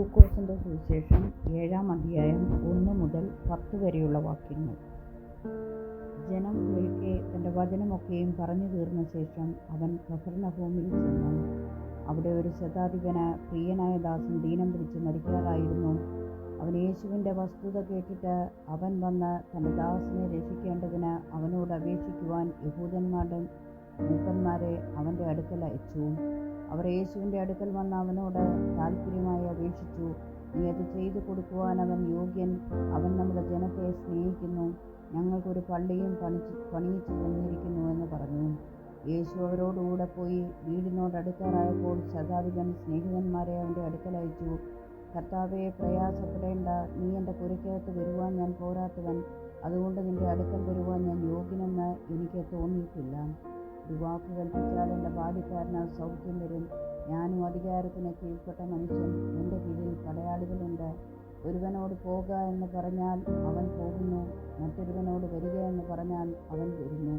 ലൂക്കോസിൻ്റെ സുവിശേഷം 7-ാം അധ്യായം 1 മുതൽ 10 വരെയുള്ള വാക്യങ്ങൾ. ജനം കേൾക്കെ തൻ്റെ വചനമൊക്കെയും പറഞ്ഞു തീർന്ന ശേഷം അവൻ കഫർന്നഹൂമിൽ ചെന്നു. അവിടെ ഒരു ശതാധിപന് പ്രിയനായ ദാസൻ ദീനം പിടിച്ച് മരിക്കാറായിരുന്നു. അവൻ യേശുവിൻ്റെ വസ്തുത കേട്ടിട്ട് അവൻ വന്ന് തൻ്റെ ദാസനെ രക്ഷിക്കേണ്ടതിന് അവനോട് അപേക്ഷിക്കുവാൻ യഹൂദന്മാരുടെ മൂപ്പന്മാരെ അവൻ്റെ അടുക്കൽ അയച്ചു. അവർ യേശുവിൻ്റെ അടുക്കൽ വന്ന് അവനോട് താൽപ്പര്യമായി അപേക്ഷിച്ചു, നീ അത് ചെയ്തു കൊടുക്കുവാൻ അവൻ യോഗ്യൻ, അവൻ നമ്മുടെ ജനത്തെ സ്നേഹിക്കുന്നു, ഞങ്ങൾക്കൊരു പള്ളിയും പണിയിച്ചു തന്നിരിക്കുന്നു എന്ന് പറഞ്ഞു. യേശു അവരോടുകൂടെ പോയി വീടിനോടടുക്കാറായപ്പോൾ ശതാധിപൻ സ്നേഹിതന്മാരെ അവൻ്റെ അടുക്കൽ അയച്ചു. കർത്താവേ, പ്രയാസപ്പെടേണ്ട, നീ എൻ്റെ പുരയ്ക്കകത്ത് വരുവാൻ ഞാൻ പോരാത്തവൻ, അതുകൊണ്ട് നിൻ്റെ അടുക്കൽ വരുവാൻ ഞാൻ യോഗ്യനെന്ന് എനിക്ക് തോന്നിയിട്ടില്ല. ഒരു വാക്ക് കൽപ്പിച്ചാൽ എൻ്റെ ബാല്യക്കാരന് സൗഖ്യം വരും. ഞാനും അധികാരത്തിന് കീഴ്പ്പെട്ട മനുഷ്യൻ, എൻ്റെ കീഴിൽ പടയാളികളുണ്ട്. ഒരുവനോട് പോക എന്ന് പറഞ്ഞാൽ അവൻ പോകുന്നു, മറ്റൊരുവനോട് വരിക എന്ന് പറഞ്ഞാൽ അവൻ വരുന്നു.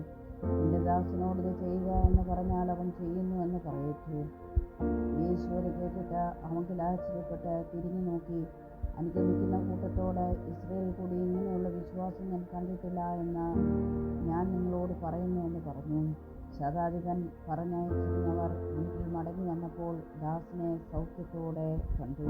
എൻ്റെ ദാസനോട് ഇത് ചെയ്യുക എന്ന് പറഞ്ഞാൽ അവൻ ചെയ്യുന്നു എന്ന് പറയട്ടെ. യേശു അത് കേട്ടിട്ട് അവങ്കിൽ ആശ്ചര്യപ്പെട്ട് തിരിഞ്ഞു നോക്കി, അനുഗമിക്കുന്ന കൂട്ടത്തോട്, ഇസ്രായേൽ കൂടി ഇങ്ങനെയുള്ള വിശ്വാസം ഞാൻ കണ്ടിട്ടില്ല എന്ന് ഞാൻ നിങ്ങളോട് പറയുന്നു എന്ന് പറഞ്ഞു. ശതാധിപൻ പറഞ്ഞയച്ചിരുന്നവർ വീട്ടിൽ മടങ്ങി വന്നപ്പോൾ ദാസനെ സൗഖ്യത്തോടെ കണ്ടു.